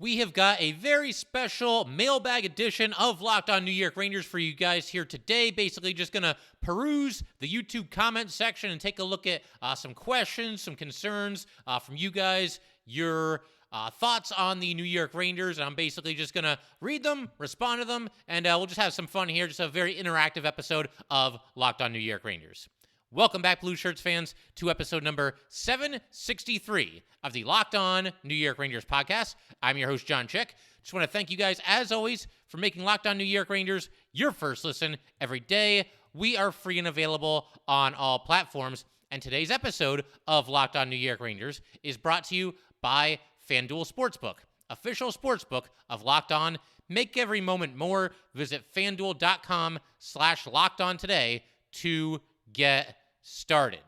We have got a very special mailbag edition of Locked On New York Rangers for you guys here today. Basically, just going to peruse the YouTube comment section and take a look at some questions, some concerns from you guys, your thoughts on the New York Rangers. And I'm basically just going to read them, respond to them, and we'll just have some fun here. Just a very interactive episode of Locked On New York Rangers. Welcome back, Blue Shirts fans, to episode number 763 of the Locked On New York Rangers podcast. I'm your host, John Chick. Just want to thank you guys, as always, for making Locked On New York Rangers your first listen every day. We are free and available on all platforms. And today's episode of Locked On New York Rangers is brought to you by FanDuel Sportsbook, official sportsbook of Locked On. Make every moment more. Visit FanDuel.com/LockedOn today to get started.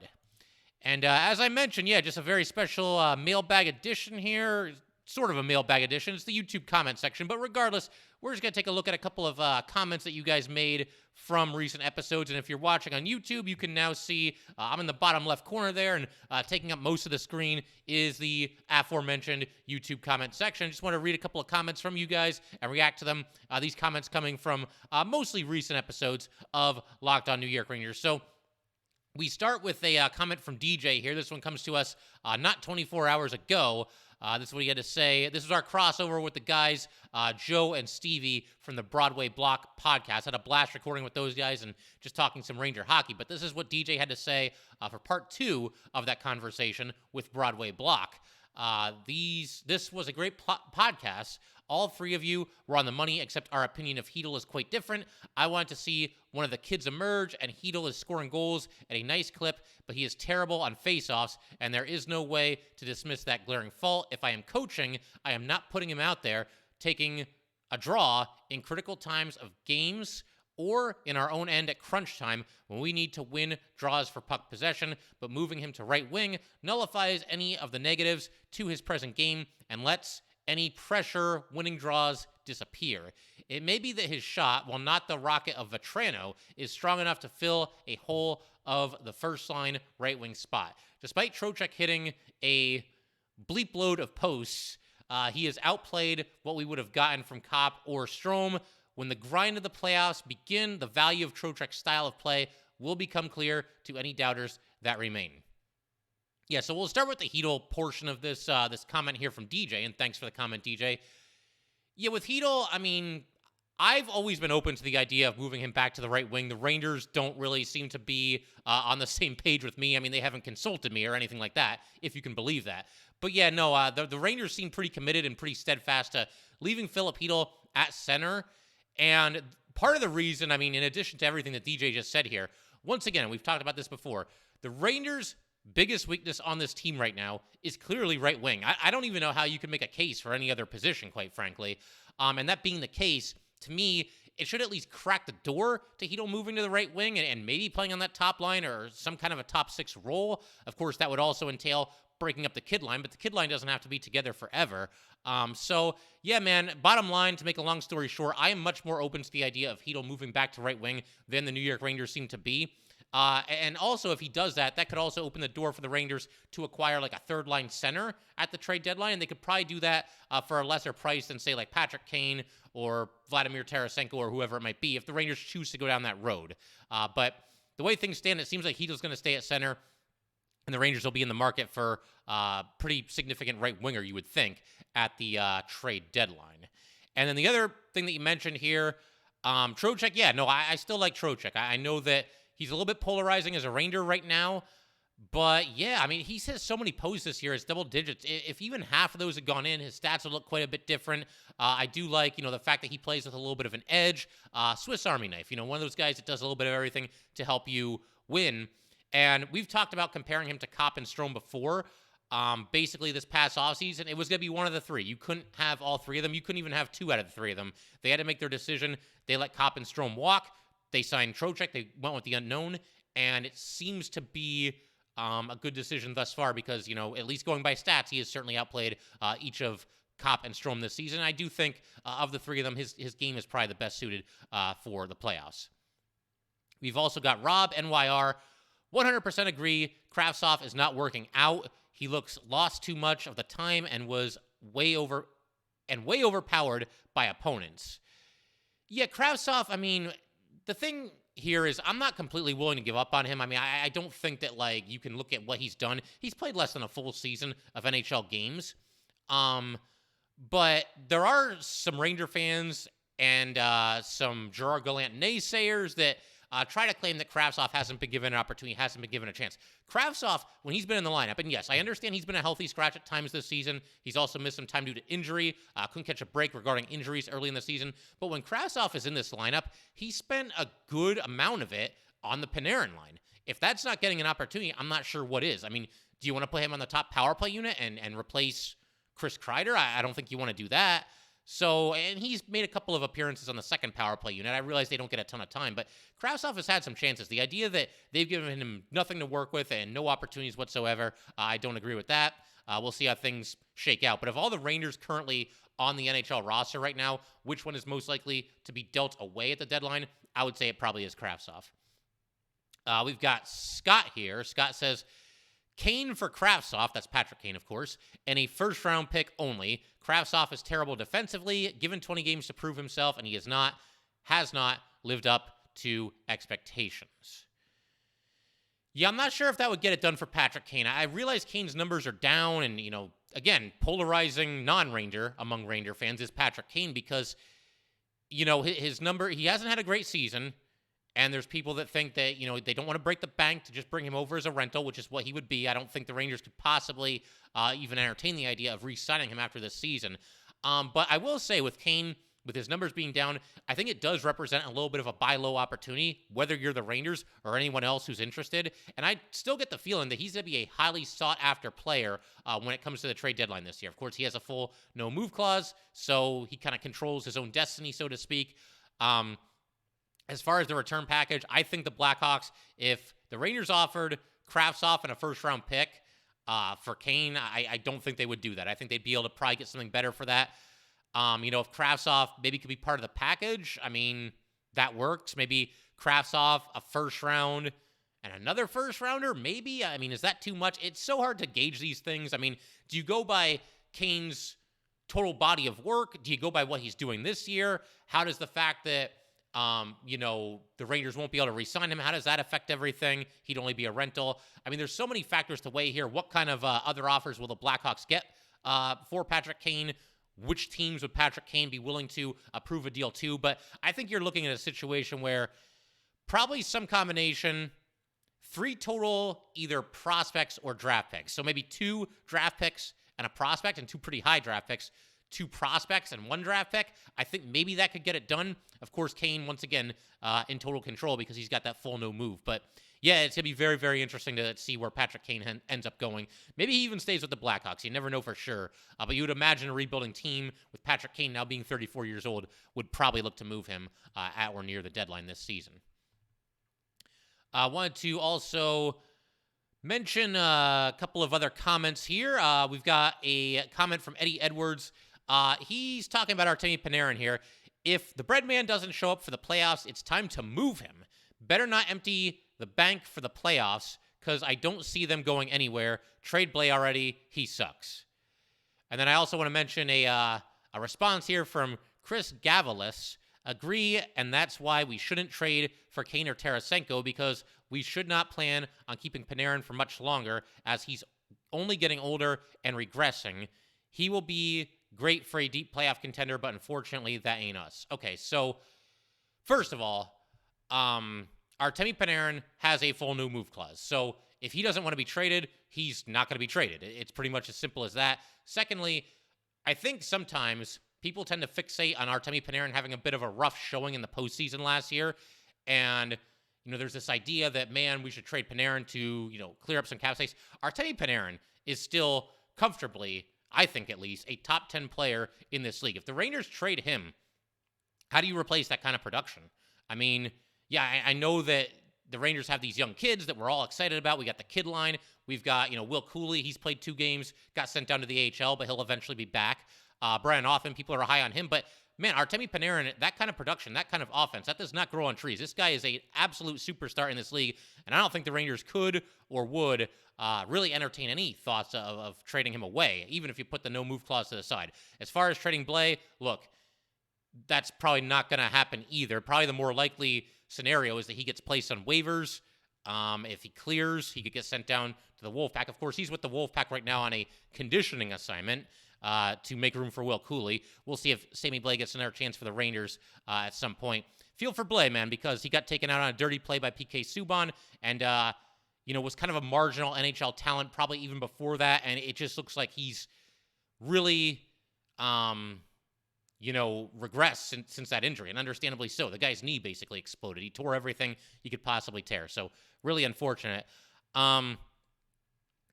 And as I mentioned, just a very special mailbag edition here, sort of a mailbag edition. It's the YouTube comment section, but regardless, we're just going to take a look at a couple of comments that you guys made from recent episodes. And if you're watching on YouTube, you can now see I'm in the bottom left corner there, and taking up most of the screen is the aforementioned YouTube comment section. Just want to read a couple of comments from you guys and react to them. These comments coming from mostly recent episodes of Locked On New York Rangers. So we start with a comment from DJ here. This one comes to us not 24 hours ago. This is what he had to say. This is our crossover with the guys, Joe and Stevie from the Broadway Block podcast. Had a blast recording with those guys and just talking some Ranger hockey. But this is what DJ had to say for part 2 of that conversation with Broadway Block. This was a great podcast. All three of you were on the money, except our opinion of Chytil is quite different. I wanted to see one of the kids emerge, and Chytil is scoring goals at a nice clip, but he is terrible on faceoffs, and there is no way to dismiss that glaring fault. If I am coaching, I am not putting him out there taking a draw in critical times of games or in our own end at crunch time when we need to win draws for puck possession, but moving him to right wing nullifies any of the negatives to his present game and lets any pressure winning draws disappear. It may be that his shot, while not the rocket of Vetrano, is strong enough to fill a hole of the first line right wing spot. Despite Trocheck hitting a bleep load of posts, he has outplayed what we would have gotten from Kopp or Strome. When the grind of the playoffs begin, the value of Trocheck's style of play will become clear to any doubters that remain. Yeah, so we'll start with the Chytil portion of this comment here from DJ, and thanks for the comment, DJ. Yeah, with Chytil, I mean, I've always been open to the idea of moving him back to the right wing. The Rangers don't really seem to be on the same page with me. I mean, they haven't consulted me or anything like that, if you can believe that. But yeah, no, the Rangers seem pretty committed and pretty steadfast to leaving Filip Chytil at center. And part of the reason, I mean, in addition to everything that DJ just said here, once again, we've talked about this before, the Rangers' biggest weakness on this team right now is clearly right wing. I don't even know how you can make a case for any other position, quite frankly. And that being the case, to me, it should at least crack the door to Chytil moving to the right wing and maybe playing on that top line or some kind of a top 6 role. Of course, that would also entail breaking up the kid line, but the kid line doesn't have to be together forever. So, yeah, man, bottom line, to make a long story short, I am much more open to the idea of Chytil moving back to right wing than the New York Rangers seem to be. And also, if he does that, that could also open the door for the Rangers to acquire like a third-line center at the trade deadline. And they could probably do that for a lesser price than, say, like Patrick Kane or Vladimir Tarasenko or whoever it might be, if the Rangers choose to go down that road. But the way things stand, it seems like Chytil's going to stay at center, and the Rangers will be in the market for pretty significant right winger, you would think, at the trade deadline. And then the other thing that you mentioned here, Trocheck, yeah, no, I still like Trocheck. I know that he's a little bit polarizing as a Ranger right now, but yeah, I mean, he has so many posts this year. It's double digits. If even half of those had gone in, his stats would look quite a bit different. I do like, the fact that he plays with a little bit of an edge. Swiss Army knife, one of those guys that does a little bit of everything to help you win. And we've talked about comparing him to Kopp and Strome before. Basically, this past offseason, it was going to be one of the three. You couldn't have all three of them. You couldn't even have 2 out of the 3 of them. They had to make their decision. They let Kopp and Strome walk. They signed Trocheck. They went with the unknown, and it seems to be a good decision thus far because, at least going by stats, he has certainly outplayed each of Kopp and Strome this season. I do think of the 3 of them, his game is probably the best suited for the playoffs. We've also got Rob, NYR, 100% agree. Kravtsov is not working out. He looks lost too much of the time and was way over and way overpowered by opponents. Yeah, Kravtsov, I mean, the thing here is I'm not completely willing to give up on him. I mean, I don't think that, like, you can look at what he's done. He's played less than a full season of NHL games. But there are some Ranger fans and some Gerard Gallant naysayers that try to claim that Kravtsov hasn't been given an opportunity, hasn't been given a chance. Kravtsov, when he's been in the lineup, and yes, I understand he's been a healthy scratch at times this season. He's also missed some time due to injury. Couldn't catch a break regarding injuries early in the season. But when Kravtsov is in this lineup, he spent a good amount of it on the Panarin line. If that's not getting an opportunity, I'm not sure what is. I mean, do you want to put him on the top power play unit and replace Chris Kreider? I don't think you want to do that. So, and he's made a couple of appearances on the second power play unit. I realize they don't get a ton of time, but Kravtsov has had some chances. The idea that they've given him nothing to work with and no opportunities whatsoever, I don't agree with that. We'll see how things shake out. But of all the Rangers currently on the NHL roster right now, which one is most likely to be dealt away at the deadline? I would say it probably is Kravtsov. We've got Scott here. Scott says, Kane for Kravtsov, that's Patrick Kane, of course, and a first-round pick only. Kravtsov is terrible defensively, given 20 games to prove himself, and he has not lived up to expectations. Yeah, I'm not sure if that would get it done for Patrick Kane. I realize Kane's numbers are down, and, again, polarizing non-Ranger among Ranger fans is Patrick Kane because, his number, he hasn't had a great season. And there's people that think that, they don't want to break the bank to just bring him over as a rental, which is what he would be. I don't think the Rangers could possibly even entertain the idea of re-signing him after this season. But I will say with Kane, with his numbers being down, I think it does represent a little bit of a buy low opportunity, whether you're the Rangers or anyone else who's interested. And I still get the feeling that he's going to be a highly sought-after player when it comes to the trade deadline this year. Of course, he has a full no-move clause, so he kind of controls his own destiny, so to speak. As far as the return package, I think the Blackhawks, if the Rangers offered Kravtsov and a first-round pick for Kane, I don't think they would do that. I think they'd be able to probably get something better for that. If Kravtsov maybe could be part of the package, I mean, that works. Maybe Kravtsov, a first-round, and another first-rounder, maybe? I mean, is that too much? It's so hard to gauge these things. I mean, do you go by Kane's total body of work? Do you go by what he's doing this year? How does the fact that the Rangers won't be able to re-sign him, how does that affect everything? He'd only be a rental. I mean, there's so many factors to weigh here. What kind of other offers will the Blackhawks get for Patrick Kane? Which teams would Patrick Kane be willing to approve a deal to? But I think you're looking at a situation where probably some combination, 3 total either prospects or draft picks. So maybe 2 draft picks and a prospect and 2 pretty high draft picks. 2 prospects and 1 draft pick. I think maybe that could get it done. Of course, Kane, once again, in total control because he's got that full no move. But yeah, it's going to be very, very interesting to see where Patrick Kane ends up going. Maybe he even stays with the Blackhawks. You never know for sure. But you would imagine a rebuilding team with Patrick Kane now being 34 years old would probably look to move him at or near the deadline this season. I wanted to also mention a couple of other comments here. We've got a comment from Eddie Edwards. He's talking about Artemi Panarin here. If the bread man doesn't show up for the playoffs, it's time to move him. Better not empty the bank for the playoffs because I don't see them going anywhere. Trade Blay already. He sucks. And then I also want to mention a response here from Chris Gavalis. Agree, and that's why we shouldn't trade for Kane or Tarasenko because we should not plan on keeping Panarin for much longer as he's only getting older and regressing. He will be great for a deep playoff contender, but unfortunately, that ain't us. Okay, so first of all, Artemi Panarin has a full no move clause. So if he doesn't want to be traded, he's not going to be traded. It's pretty much as simple as that. Secondly, I think sometimes people tend to fixate on Artemi Panarin having a bit of a rough showing in the postseason last year. And, there's this idea that, man, we should trade Panarin to, clear up some cap space. Artemi Panarin is still comfortably, I think at least, a top 10 player in this league. If the Rangers trade him, how do you replace that kind of production? I mean, yeah, I know that the Rangers have these young kids that we're all excited about. We got the kid line. We've got, Will Cooley. He's played 2 games, got sent down to the AHL, but he'll eventually be back. Brian Othman, people are high on him, but man, Artemi Panarin, that kind of production, that kind of offense, that does not grow on trees. This guy is an absolute superstar in this league, and I don't think the Rangers could or would really entertain any thoughts of trading him away, even if you put the no-move clause to the side. As far as trading Blais, look, that's probably not going to happen either. Probably the more likely scenario is that he gets placed on waivers. If he clears, he could get sent down to the Wolfpack. Of course, he's with the Wolfpack right now on a conditioning assignment to make room for Will Cooley. We'll see if Sammy Blais gets another chance for the Rangers at some point. Feel for Blais, man, because he got taken out on a dirty play by PK Subban and, was kind of a marginal NHL talent probably even before that. And it just looks like he's really, regressed since that injury, and understandably so. The guy's knee basically exploded. He tore everything he could possibly tear. So really unfortunate. And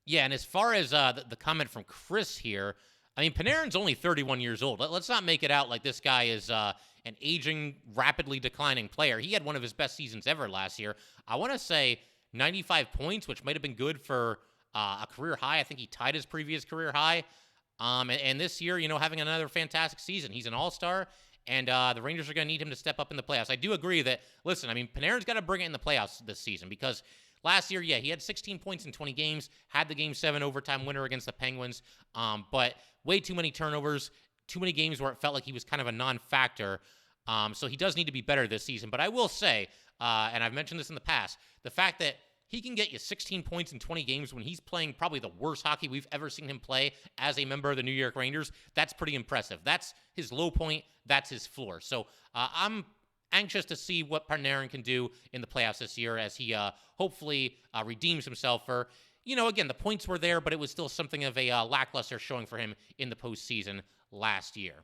as far as the comment from Chris here, I mean, Panarin's only 31 years old. Let's not make it out like this guy is an aging, rapidly declining player. He had one of his best seasons ever last year. I want to say 95 points, which might have been good for a career high. I think he tied his previous career high. And this year, having another fantastic season. He's an all-star, and the Rangers are going to need him to step up in the playoffs. I do agree that, listen, I mean, Panarin's got to bring it in the playoffs this season because last year, he had 16 points in 20 games, had the Game 7 overtime winner against the Penguins, but way too many turnovers, too many games where it felt like he was kind of a non-factor. So he does need to be better this season. But I will say, and I've mentioned this in the past, the fact that he can get you 16 points in 20 games when he's playing probably the worst hockey we've ever seen him play as a member of the New York Rangers. That's pretty impressive. That's his low point. That's his floor. So I'm anxious to see what Panarin can do in the playoffs this year as he hopefully redeems himself for, again, the points were there, but it was still something of a lackluster showing for him in the postseason last year.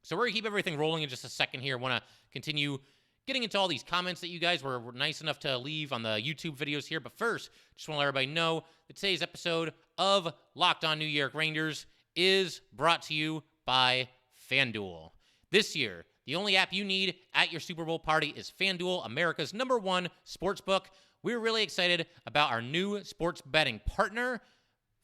So we're going to keep everything rolling in just a second here. I want to continue getting into all these comments that you guys were nice enough to leave on the YouTube videos here. But first, just want to let everybody know that today's episode of Locked On New York Rangers is brought to you by FanDuel. This year, the only app you need at your Super Bowl party is FanDuel, America's #1 sportsbook. We're really excited about our new sports betting partner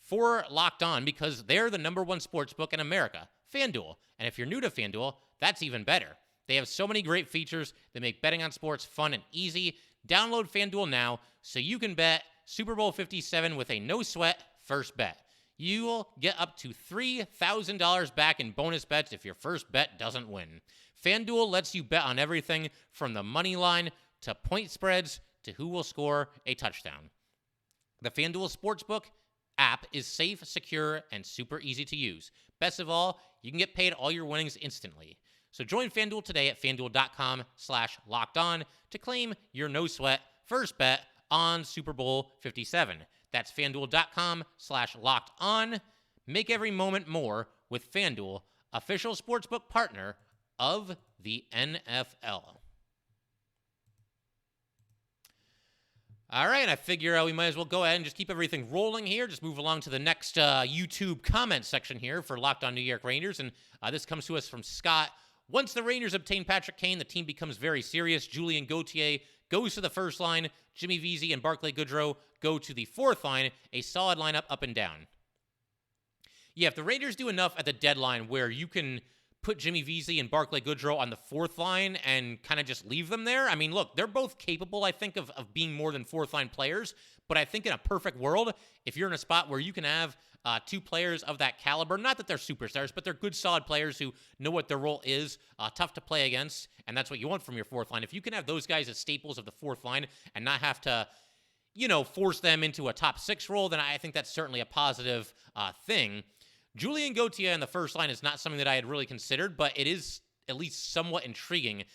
for Locked On because they're the #1 sportsbook in America, FanDuel. And if you're new to FanDuel, that's even better. They have so many great features that make betting on sports fun and easy. Download FanDuel now so you can bet Super Bowl 57 with a no-sweat first bet. You'll get up to $3,000 back in bonus bets if your first bet doesn't win. FanDuel lets you bet on everything from the money line to point spreads to who will score a touchdown. The FanDuel Sportsbook app is safe, secure, and super easy to use. Best of all, you can get paid all your winnings instantly. So join FanDuel today at FanDuel.com/lockedon to claim your no-sweat first bet on Super Bowl 57. That's FanDuel.com/lockedon. Make every moment more with FanDuel, official sportsbook partner of the NFL. All right, I figure we might as well go ahead and just keep everything rolling here. Just move along to the next YouTube comment section here for Locked On New York Rangers. And this comes to us from Scott. Once the Rangers obtain Patrick Kane, the team becomes very serious. Julien Gauthier goes to the first line. Jimmy Vesey and Barclay Goodrow go to the fourth line. A solid lineup up and down. Yeah, if the Rangers do enough at the deadline where you can put Jimmy Vesey and Barclay Goodrow on the fourth line and kind of just leave them there. I mean, look, they're both capable, I think, of being more than fourth line players. But I think in a perfect world, if you're in a spot where you can have two players of that caliber, not that they're superstars, but they're good, solid players who know what their role is, tough to play against, and that's what you want from your fourth line. If you can have those guys as staples of the fourth line and not have to, force them into a top six role, then I think that's certainly a positive thing. Julien Gauthier in the first line is not something that I had really considered, but it is at least somewhat intriguing.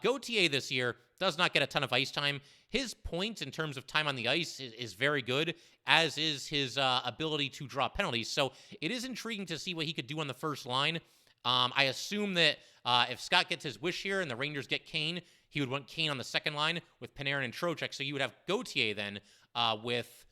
Gauthier this year does not get a ton of ice time. His points in terms of time on the ice is very good, as is his ability to draw penalties. So it is intriguing to see what he could do on the first line. I assume that if Scott gets his wish here and the Rangers get Kane, he would want Kane on the second line with Panarin and Trocheck. So you would have Gauthier then with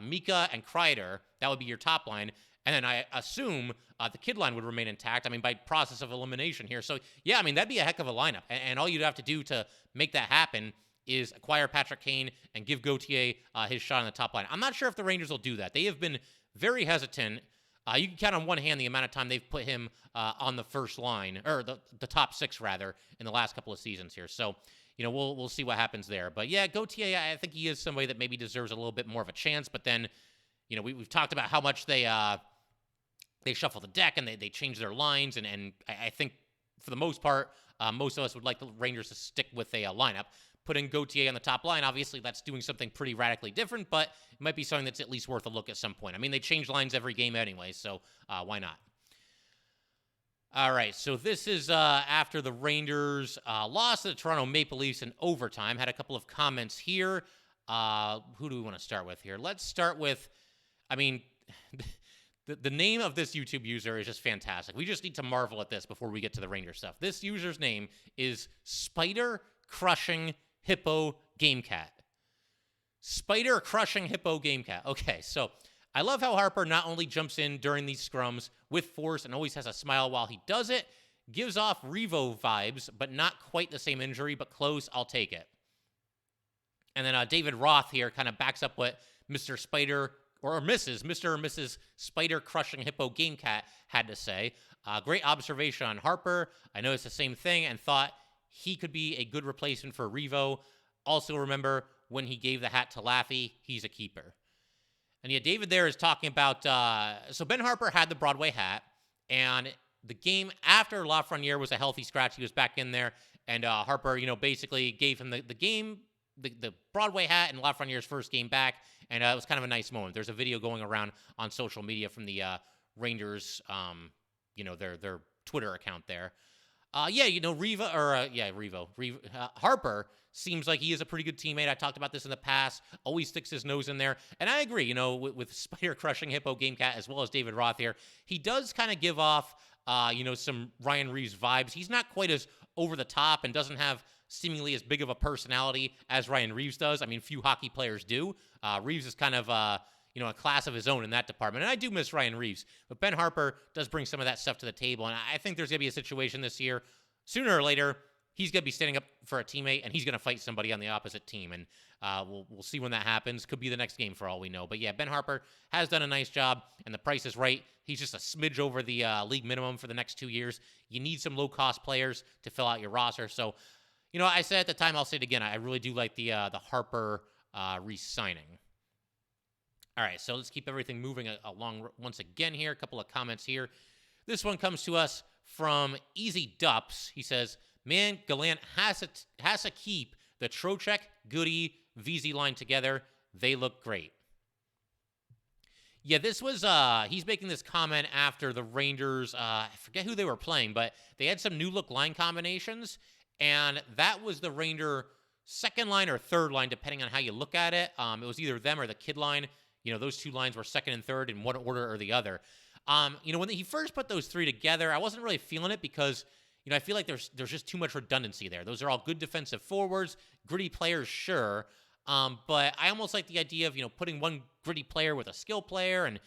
Mika and Kreider. That would be your top line. And then I assume the kid line would remain intact, by process of elimination here. So, yeah, that'd be a heck of a lineup. And all you'd have to do to make that happen is acquire Patrick Kane and give Gauthier his shot on the top line. I'm not sure if the Rangers will do that. They have been very hesitant You can count on one hand the amount of time they've put him on the first line, or the top 6 rather, in the last couple of seasons here. So, we'll see what happens there. But yeah, Gauthier, I think he is somebody that maybe deserves a little bit more of a chance. But then, we've talked about how much they shuffle the deck and they change their lines, and I think for the most part, most of us would like the Rangers to stick with a lineup. Putting Gauthier on the top line, obviously that's doing something pretty radically different, but it might be something that's at least worth a look at some point. I mean, they change lines every game anyway, so why not? All right, so this is after the Rangers lost to the Toronto Maple Leafs in overtime. Had a couple of comments here. Who do we want to start with here? Let's start with, the name of this YouTube user is just fantastic. We just need to marvel at this before we get to the Ranger stuff. This user's name is Spider Crushing Hippo Gamecat. Spider Crushing Hippo Gamecat. Okay, so I love how Harper not only jumps in during these scrums with force and always has a smile while he does it, gives off Revo vibes, but not quite the same injury, but close, I'll take it. And then David Roth here kind of backs up what Mr. Spider or Mr. or Mrs. Spider Crushing Hippo Gamecat had to say. Great observation on Harper. I noticed the same thing and thought he could be a good replacement for Revo. Also remember when he gave the hat to Laffy, he's a keeper. And yeah, David there is talking about, so Ben Harper had the Broadway hat, and the game after Lafreniere was a healthy scratch, he was back in there, and Harper, basically gave him the Broadway hat and Lafreniere's first game back, and it was kind of a nice moment. There's a video going around on social media from the Rangers, their Twitter account there. Harper seems like he is a pretty good teammate. I talked about this in the past. Always sticks his nose in there. And I agree, with Spider Crushing Hippo Gamecat as well as David Roth here, he does kind of give off, some Ryan Reaves vibes. He's not quite as over the top and doesn't have seemingly as big of a personality as Ryan Reaves does. I mean, few hockey players do. Reaves is kind of, a class of his own in that department. And I do miss Ryan Reaves. But Ben Harper does bring some of that stuff to the table. And I think there's going to be a situation this year, sooner or later, he's going to be standing up for a teammate, and he's going to fight somebody on the opposite team. And we'll see when that happens. Could be the next game for all we know. But yeah, Ben Harper has done a nice job, and the price is right. He's just a smidge over the league minimum for the next 2 years. You need some low-cost players to fill out your roster. So, I said at the time, I'll say it again, I really do like the Harper re-signing. All right, so let's keep everything moving along once again here. A couple of comments here. This one comes to us from Easy Dups. He says, man, Gallant has to keep the Trocheck, Goody, VZ line together. They look great. Yeah, this was, he's making this comment after the Rangers, I forget who they were playing, but they had some new look line combinations, and that was the Ranger second line or third line, depending on how you look at it. It was either them or the kid line. Those two lines were second and third in one order or the other. When he first put those three together, I wasn't really feeling it because, I feel like there's just too much redundancy there. Those are all good defensive forwards, gritty players, sure. But I almost like the idea of, putting one gritty player with a skill player and,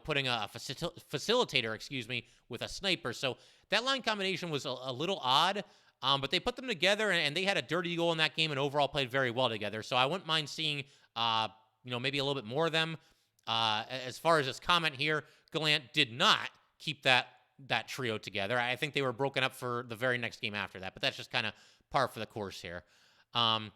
putting a facilitator, with a sniper. So that line combination was a little odd, but they put them together and they had a dirty goal in that game and overall played very well together. So I wouldn't mind seeing, maybe a little bit more of them. As far as this comment here, Gallant did not keep that trio together. I think they were broken up for the very next game after that, but that's just kind of par for the course here. And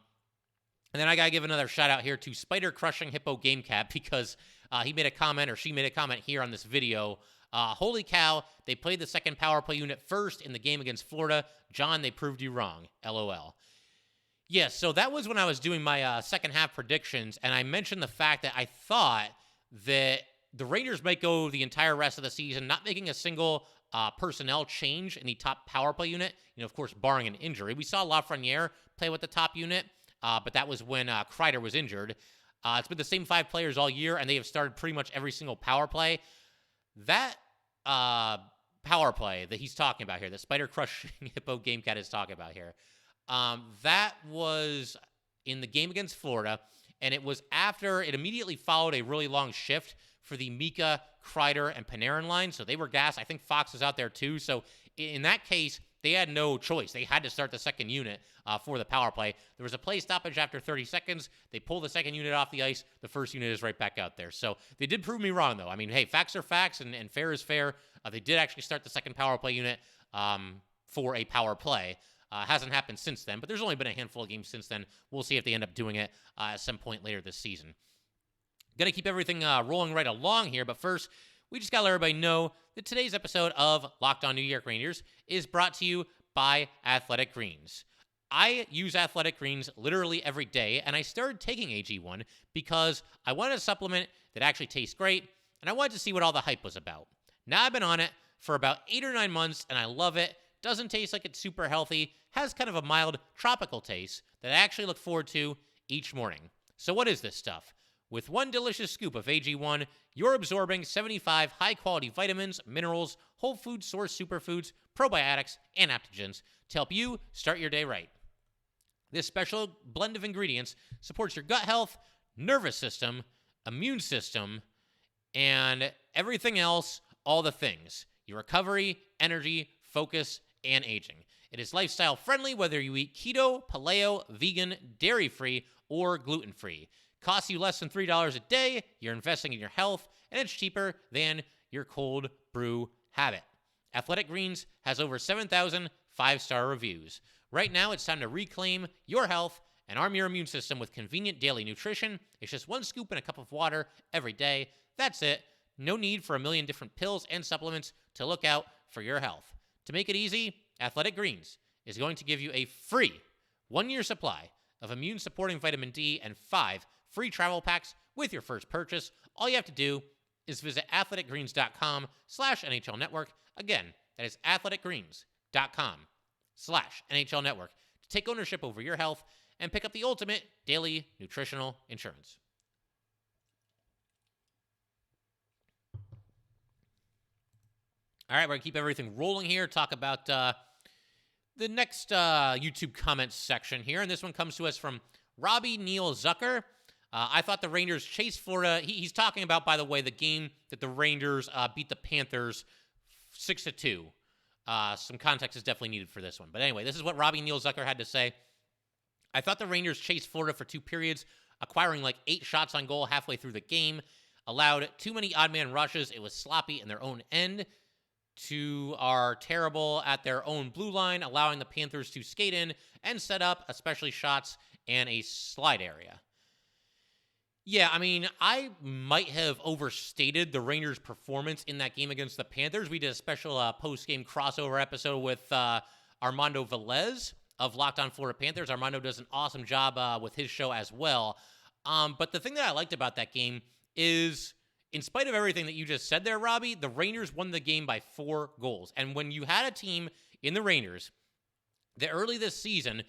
then I got to give another shout out here to Spider Crushing Hippo Gamecat because he made a comment, or she made a comment here on this video. Holy cow, they played the second power play unit first in the game against Florida. John, they proved you wrong. LOL. Yes, so that was when I was doing my second half predictions, and I mentioned the fact that I thought that the Rangers might go the entire rest of the season not making a single personnel change in the top power play unit, of course, barring an injury. We saw Lafreniere play with the top unit, but that was when Kreider was injured. It's been the same 5 players all year, and they have started pretty much every single power play. That power play that he's talking about here, that Spider Crushing Hippo Gamecat is talking about here, that was in the game against Florida, and it was after it immediately followed a really long shift for the Mika, Kreider, and Panarin line, so they were gassed. I think Fox was out there too, so in that case, they had no choice. They had to start the second unit for the power play. There was a play stoppage after 30 seconds. They pull the second unit off the ice. The first unit is right back out there. So they did prove me wrong, though. I mean, hey, facts are facts, and fair is fair. They did actually start the second power play unit for a power play. Hasn't happened since then, but there's only been a handful of games since then. We'll see if they end up doing it at some point later this season. Going to keep everything rolling right along here, but first, we just got to let everybody know that today's episode of Locked On New York Rangers is brought to you by Athletic Greens. I use Athletic Greens literally every day, and I started taking AG1 because I wanted a supplement that actually tastes great, and I wanted to see what all the hype was about. Now I've been on it for about 8 or 9 months, and I love it. Doesn't taste like it's super healthy, has kind of a mild tropical taste that I actually look forward to each morning. So what is this stuff? With one delicious scoop of AG1, you're absorbing 75 high-quality vitamins, minerals, whole food source superfoods, probiotics, and adaptogens to help you start your day right. This special blend of ingredients supports your gut health, nervous system, immune system, and everything else, all the things. Your recovery, energy, focus, and aging. It is lifestyle friendly whether you eat keto, paleo, vegan, dairy-free, or gluten-free. Costs you less than $3 a day, you're investing in your health, and it's cheaper than your cold brew habit. Athletic Greens has over 7,000 5-star reviews. Right now, it's time to reclaim your health and arm your immune system with convenient daily nutrition. It's just one scoop in a cup of water every day. That's it. No need for a million different pills and supplements to look out for your health. To make it easy, Athletic Greens is going to give you a free 1-year supply of immune-supporting vitamin D and 5 free travel packs with your first purchase. All you have to do is visit athleticgreens.com/NHL Network. Again, that is athleticgreens.com/NHL Network to take ownership over your health and pick up the ultimate daily nutritional insurance. All right, we're going to keep everything rolling here, talk about the next YouTube comments section here, and this one comes to us from Robbie Neal Zucker. I thought the Rangers chased Florida. He's talking about, by the way, the game that the Rangers beat the Panthers 6-2. Some context is definitely needed for this one. But anyway, this is what Robbie Neal Zucker had to say. I thought the Rangers chased Florida for 2 periods, acquiring like 8 shots on goal halfway through the game, allowed too many odd man rushes. It was sloppy in their own end. 2 are terrible at their own blue line, allowing the Panthers to skate in and set up, especially shots and a slide area. Yeah, I mean, I might have overstated the Rangers' performance in that game against the Panthers. We did a special post-game crossover episode with Armando Velez of Locked On Florida Panthers. Armando does an awesome job with his show as well. But the thing that I liked about that game is, in spite of everything that you just said there, Robbie, the Rangers won the game by 4 goals. And when you had a team in the Rangers that early this season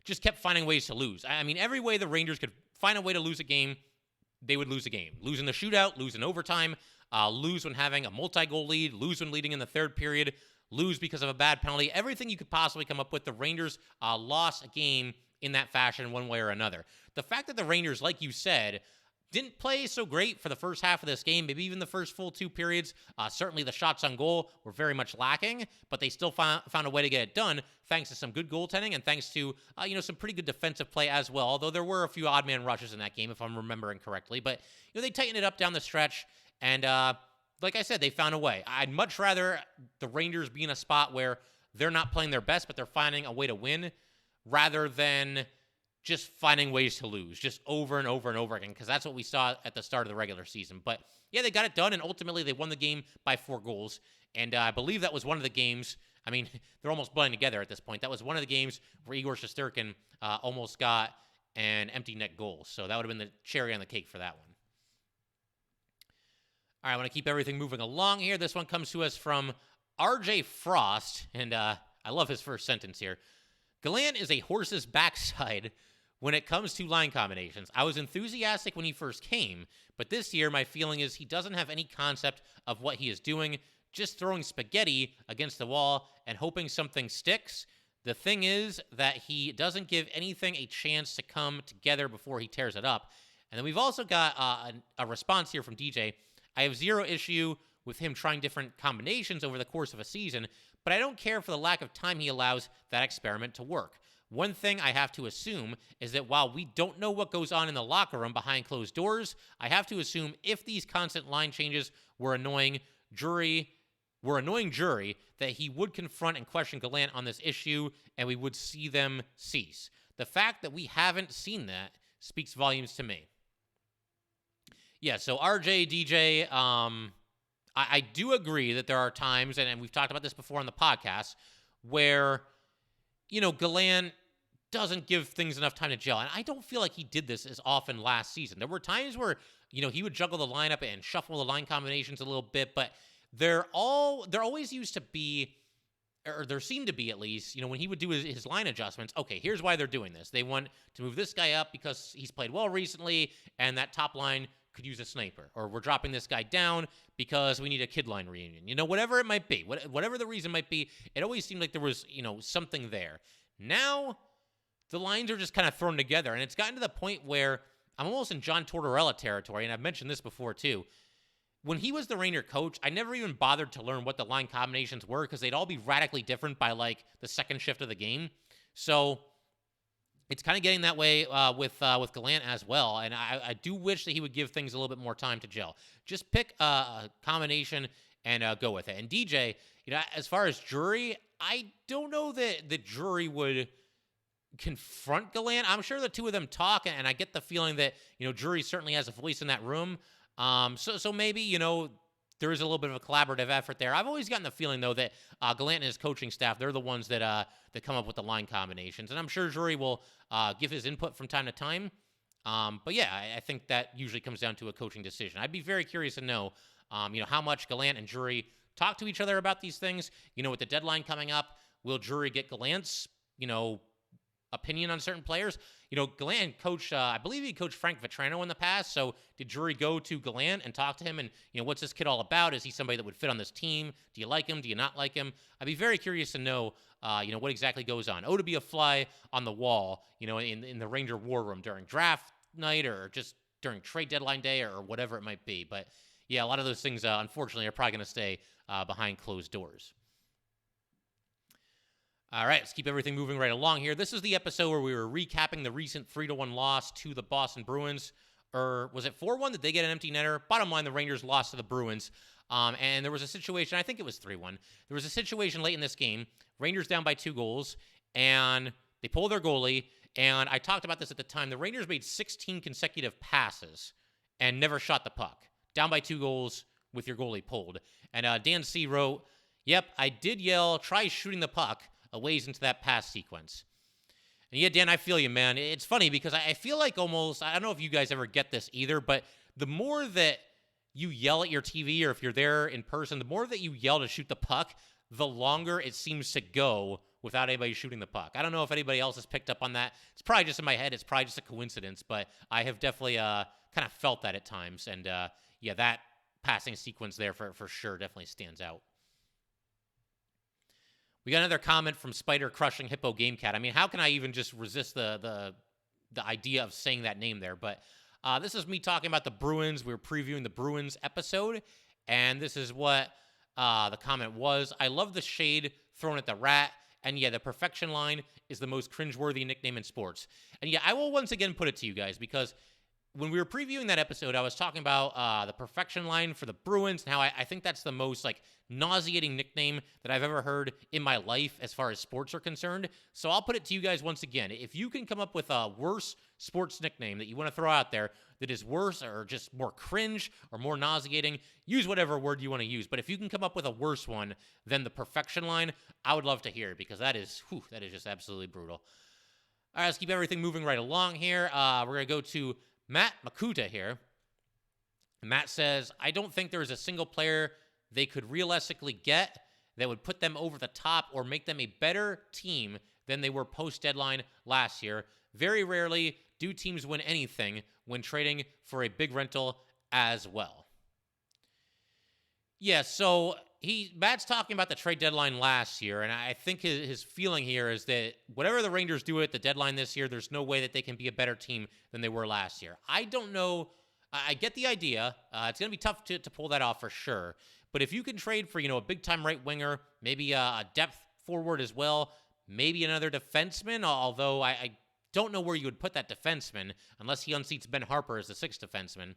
just kept finding ways to lose. I mean, every way the Rangers could find a way to lose a game, they would lose a game. Lose in the shootout, lose in overtime, lose when having a multi-goal lead, lose when leading in the third period, lose because of a bad penalty. Everything you could possibly come up with, the Rangers lost a game in that fashion one way or another. The fact that the Rangers, like you said, didn't play so great for the first half of this game, maybe even the first full 2 periods. Certainly the shots on goal were very much lacking, but they still found a way to get it done thanks to some good goaltending and thanks to some pretty good defensive play as well, although there were a few odd man rushes in that game, if I'm remembering correctly. But they tightened it up down the stretch, and like I said, they found a way. I'd much rather the Rangers be in a spot where they're not playing their best, but they're finding a way to win, rather than just finding ways to lose, just over and over and over again, because that's what we saw at the start of the regular season. But yeah, they got it done, and ultimately they won the game by 4 goals. And I believe that was one of the games, I mean, they're almost blending together at this point. That was one of the games where Igor Shesterkin almost got an empty net goal. So that would have been the cherry on the cake for that one. All right, I want to keep everything moving along here. This one comes to us from RJ Frost, and I love his first sentence here. Gallant is a horse's backside when it comes to line combinations. I was enthusiastic when he first came, but this year my feeling is he doesn't have any concept of what he is doing, just throwing spaghetti against the wall and hoping something sticks. The thing is that he doesn't give anything a chance to come together before he tears it up. And then we've also got a response here from DJ. I have zero issue with him trying different combinations over the course of a season, but I don't care for the lack of time he allows that experiment to work. One thing I have to assume is that while we don't know what goes on in the locker room behind closed doors, I have to assume if these constant line changes were annoying Drury, that he would confront and question Gallant on this issue, and we would see them cease. The fact that we haven't seen that speaks volumes to me. Yeah, so RJ, DJ, I do agree that there are times, and we've talked about this before on the podcast, where, Gallant doesn't give things enough time to gel. And I don't feel like he did this as often last season. There were times where, he would juggle the lineup and shuffle the line combinations a little bit, but there always used to be, or there seemed to be at least, when he would do his line adjustments, okay, here's why they're doing this. They want to move this guy up because he's played well recently, and that top line could use a sniper. Or we're dropping this guy down because we need a kid line reunion. Whatever it might be, whatever the reason might be, it always seemed like there was, something there. Now, the lines are just kind of thrown together, and it's gotten to the point where I'm almost in John Tortorella territory, and I've mentioned this before too. When he was the Ranger coach, I never even bothered to learn what the line combinations were because they'd all be radically different by like the second shift of the game. So it's kind of getting that way with Gallant as well, and I do wish that he would give things a little bit more time to gel. Just pick a combination and go with it. And DJ, as far as Drury, I don't know that Drury would confront Gallant. I'm sure the two of them talk, and I get the feeling that Drury certainly has a voice in that room. So maybe there is a little bit of a collaborative effort there. I've always gotten the feeling though that Gallant and his coaching staff, they're the ones that come up with the line combinations, and I'm sure Drury will give his input from time to time. But yeah, I think that usually comes down to a coaching decision. I'd be very curious to know how much Gallant and Drury talk to each other about these things. With the deadline coming up, will Drury get Gallant's opinion on certain players? Gallant coached, I believe he coached Frank Vetrano in the past. So did Drury go to Gallant and talk to him? And, what's this kid all about? Is he somebody that would fit on this team? Do you like him? Do you not like him? I'd be very curious to know, what exactly goes on. To be a fly on the wall, in the Ranger war room during draft night or just during trade deadline day or whatever it might be. But yeah, a lot of those things, unfortunately, are probably going to stay behind closed doors. All right, let's keep everything moving right along here. This is the episode where we were recapping the recent 3-1 loss to the Boston Bruins. Or was it 4-1? Did they get an empty netter? Bottom line, the Rangers lost to the Bruins. And there was a situation, I think it was 3-1. There was a situation late in this game. Rangers down by 2 goals, and they pulled their goalie. And I talked about this at the time. The Rangers made 16 consecutive passes and never shot the puck. Down by 2 goals with your goalie pulled. And Dan C. wrote, "Yep, I did yell, try shooting the puck a ways into that pass sequence." And yeah, Dan, I feel you, man. It's funny because I feel like almost, I don't know if you guys ever get this either, but the more that you yell at your TV or if you're there in person, the more that you yell to shoot the puck, the longer it seems to go without anybody shooting the puck. I don't know if anybody else has picked up on that. It's probably just in my head. It's probably just a coincidence, but I have definitely kind of felt that at times. And yeah, that passing sequence there for sure definitely stands out. We got another comment from Spider Crushing Hippo Gamecat. I mean, how can I even just resist the idea of saying that name there? But this is me talking about the Bruins. We were previewing the Bruins episode, and this is what the comment was. "I love the shade thrown at the Rat, and yeah, the perfection line is the most cringeworthy nickname in sports." And yeah, I will once again put it to you guys because when we were previewing that episode, I was talking about the perfection line for the Bruins and how I think that's the most nauseating nickname that I've ever heard in my life as far as sports are concerned. So I'll put it to you guys once again. If you can come up with a worse sports nickname that you want to throw out there that is worse or just more cringe or more nauseating, use whatever word you want to use. But if you can come up with a worse one than the perfection line, I would love to hear it because that is just absolutely brutal. All right, let's keep everything moving right along here. We're going to go to Matt Makuta here. Matt says, "I don't think there is a single player they could realistically get that would put them over the top or make them a better team than they were post-deadline last year. Very rarely do teams win anything when trading for a big rental as well." Yeah, so Matt's talking about the trade deadline last year, and I think his feeling here is that whatever the Rangers do at the deadline this year, there's no way that they can be a better team than they were last year. I don't know. I get the idea. It's going to be tough to pull that off for sure. But if you can trade for, a big-time right winger, maybe a depth forward as well, maybe another defenseman, although I don't know where you would put that defenseman unless he unseats Ben Harper as the sixth defenseman.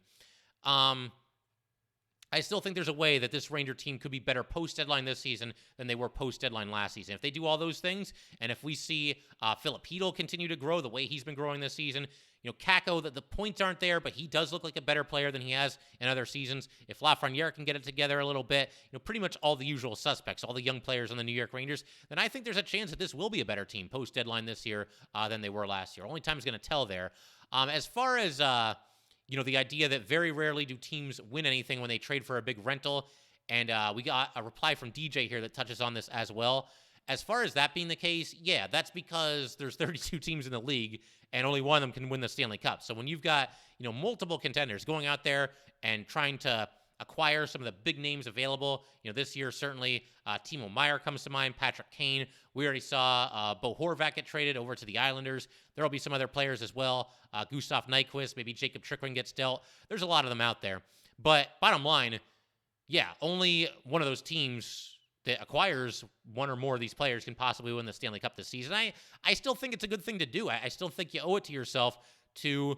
I still think there's a way that this Ranger team could be better post-deadline this season than they were post-deadline last season. If they do all those things, and if we see Filip Chytil continue to grow the way he's been growing this season, Kakko, the points aren't there, but he does look like a better player than he has in other seasons. If Lafreniere can get it together a little bit, pretty much all the usual suspects, all the young players on the New York Rangers, then I think there's a chance that this will be a better team post-deadline this year than they were last year. Only time's going to tell there. As far as the idea that very rarely do teams win anything when they trade for a big rental. And we got a reply from DJ here that touches on this as well. As far as that being the case, yeah, that's because there's 32 teams in the league and only one of them can win the Stanley Cup. So when you've got, multiple contenders going out there and trying to acquire some of the big names available, this year certainly Timo Meier comes to mind, Patrick Kane. We already saw Bo Horvat get traded over to the Islanders. There will be some other players as well. Gustav Nyquist, maybe Jacob Chikrin gets dealt. There's a lot of them out there. But bottom line, yeah, only one of those teams that acquires one or more of these players can possibly win the Stanley Cup this season. I still think it's a good thing to do. I still think you owe it to yourself to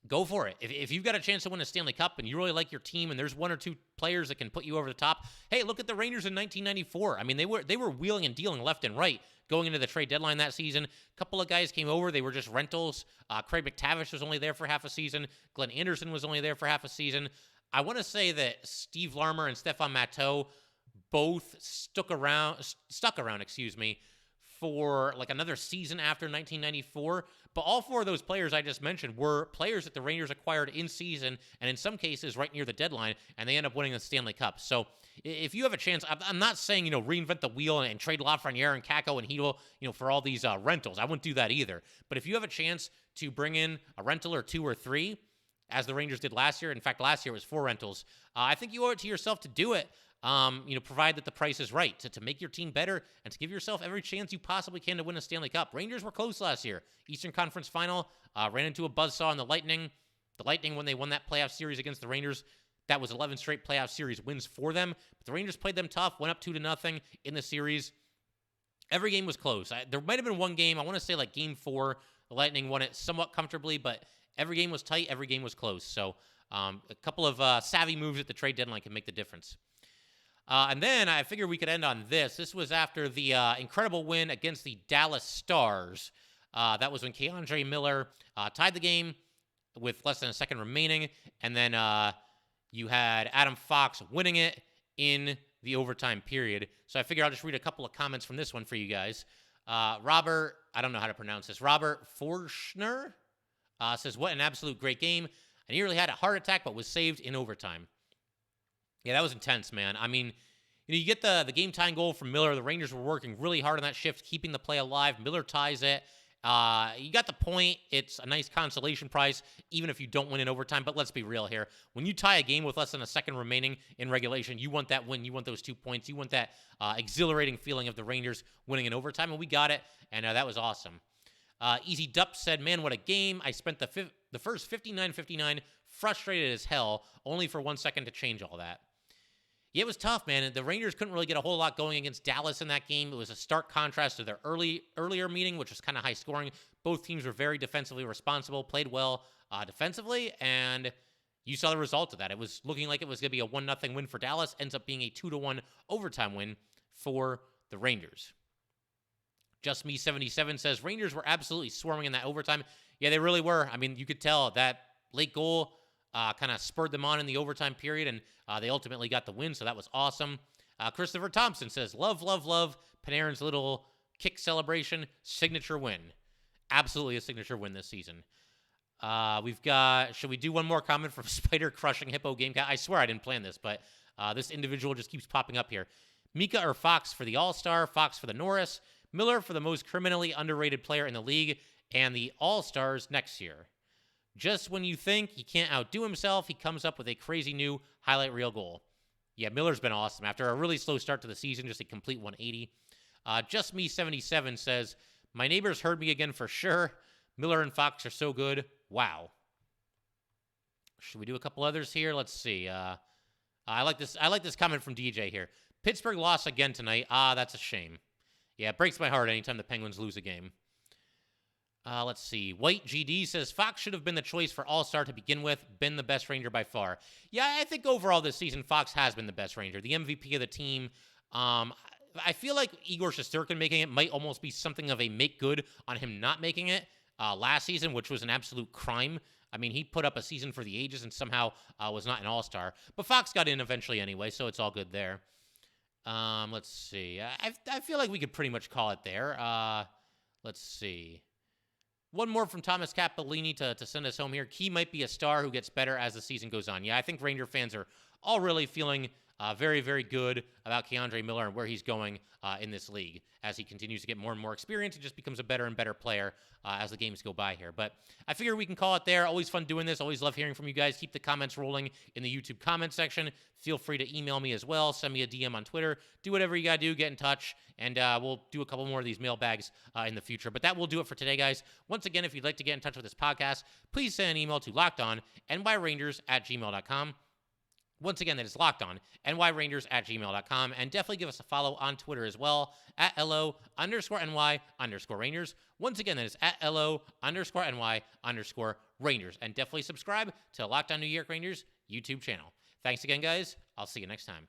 go for it. If you've got a chance to win a Stanley Cup and you really like your team and there's one or two players that can put you over the top, hey, look at the Rangers in 1994. I mean, they were wheeling and dealing left and right going into the trade deadline that season. A couple of guys came over. They were just rentals. Craig McTavish was only there for half a season. Glenn Anderson was only there for half a season. I want to say that Steve Larmer and Stefan Matteau both stuck around, for like another season after 1994. But all four of those players I just mentioned were players that the Rangers acquired in season and in some cases right near the deadline, and they end up winning the Stanley Cup. So if you have a chance, I'm not saying, reinvent the wheel and trade Lafreniere and Kakko and Chytil, for all these rentals. I wouldn't do that either. But if you have a chance to bring in a rental or two or three, as the Rangers did last year, in fact, last year was 4 rentals, I think you owe it to yourself to do it. Provide that the price is right to make your team better and to give yourself every chance you possibly can to win a Stanley Cup. Rangers were close last year. Eastern Conference Final, ran into a buzzsaw in the Lightning. The Lightning, when they won that playoff series against the Rangers, that was 11 straight playoff series wins for them. But the Rangers played them tough, went up 2-0 in the series. Every game was close. There might have been one game, I want to say like game 4, the Lightning won it somewhat comfortably, but every game was tight, every game was close. So a couple of savvy moves at the trade deadline can make the difference. And then I figured we could end on this. This was after the incredible win against the Dallas Stars. That was when K'Andre Miller tied the game with less than a second remaining. And then you had Adam Fox winning it in the overtime period. So I figure I'll just read a couple of comments from this one for you guys. Robert, I don't know how to pronounce this. Robert Forschner says, what an absolute great game. I nearly had a heart attack, but was saved in overtime. Yeah, that was intense, man. I mean, you get the game-tying goal from Miller. The Rangers were working really hard on that shift, keeping the play alive. Miller ties it. You got the point. It's a nice consolation prize, even if you don't win in overtime. But let's be real here. When you tie a game with less than a second remaining in regulation, you want that win. You want those 2 points. You want that exhilarating feeling of the Rangers winning in overtime, and we got it, and that was awesome. Easy Dup said, man, what a game. I spent the first 59-59 frustrated as hell, only for 1 second to change all that. Yeah, it was tough, man. The Rangers couldn't really get a whole lot going against Dallas in that game. It was a stark contrast to their earlier meeting, which was kind of high scoring. Both teams were very defensively responsible, played well defensively, and you saw the result of that. It was looking like it was going to be a 1-0 win for Dallas. Ends up being a 2-1 overtime win for the Rangers. Just Me 77 says, Rangers were absolutely swarming in that overtime. Yeah, they really were. I mean, you could tell that late goal kind of spurred them on in the overtime period, and they ultimately got the win, so that was awesome. Christopher Thompson says, love Panarin's little kick celebration. Signature win. Absolutely a signature win this season. We've got, should we do one more comment from Spider Crushing Hippo Game Cat? I swear I didn't plan this, but this individual just keeps popping up here. Mika or Fox for the All-Star, Fox for the Norris, Miller for the most criminally underrated player in the league, and the All-Stars next year. Just when you think he can't outdo himself, he comes up with a crazy new highlight reel goal. Yeah, Miller's been awesome. After a really slow start to the season, just a complete 180. Just Me 77 says, my neighbors heard me again for sure. Miller and Fox are so good. Wow. Should we do a couple others here? Let's see. I like this comment from DJ here. Pittsburgh lost again tonight. That's a shame. Yeah, it breaks my heart anytime the Penguins lose a game. Let's see. White GD says, Fox should have been the choice for All-Star to begin with. Been the best Ranger by far. Yeah, I think overall this season, Fox has been the best Ranger. The MVP of the team. I feel like Igor Shesterkin making it might almost be something of a make good on him not making it last season, which was an absolute crime. I mean, he put up a season for the ages and somehow was not an All-Star. But Fox got in eventually anyway, so it's all good there. Let's see. I feel like we could pretty much call it there. Let's see. One more from Thomas Capolini to send us home here. Key might be a star who gets better as the season goes on. Yeah, I think Ranger fans are all really feeling very, very good about K'Andre Miller and where he's going in this league. As he continues to get more and more experience, he just becomes a better and better player as the games go by here. But I figure we can call it there. Always fun doing this. Always love hearing from you guys. Keep the comments rolling in the YouTube comment section. Feel free to email me as well. Send me a DM on Twitter. Do whatever you got to do. Get in touch. And we'll do a couple more of these mailbags in the future. But that will do it for today, guys. Once again, if you'd like to get in touch with this podcast, please send an email to lockedonnyrangers@gmail.com. Once again, that is lockedonnyrangers@gmail.com. And definitely give us a follow on Twitter as well, @LO_NY_Rangers. Once again, that is @LO_NY_Rangers. And definitely subscribe to Locked On New York Rangers YouTube channel. Thanks again, guys. I'll see you next time.